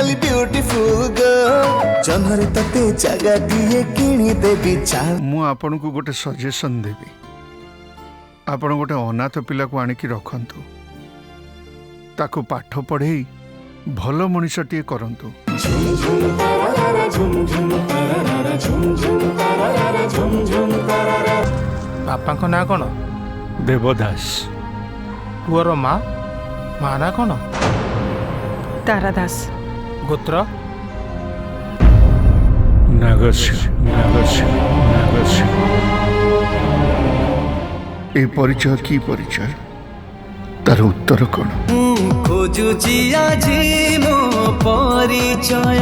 ଖାଲି beautiful girl ଜହ୍ନରେ ତତେ ଜାଗା ଦିଏ କିଣି ଦେବି ଚାଲ। ମୁଁ ଆପଣଙ୍କୁ ଗୋଟେ ସଜେସନ ଦେବି, ଆପଣ ଗୋଟେ ଅନାଥ ପିଲାକୁ ଆଣିକି ରଖନ୍ତୁ, ତାକୁ ପାଠ ପଢ଼େଇ ଭଲ ମଣିଷଟିଏ କରନ୍ତୁ। ବାପାଙ୍କ ନାଁ କ'ଣ? ଦେବଦାସ। ପୁଅର ମା ନାଁ କ'ଣ? ତାରା ଦାସ। ଗୋତ୍ର? ନାଗସ୍ୟ ନାଗସ୍ୟ ନାଗସ୍ୟ। ଏ ପରିଚୟ କି ପରିଚୟ, ତାର ଉତ୍ତର କ'ଣ? ଖୋଜୁଛି ଆଜି ମୋ ପରିଚୟ।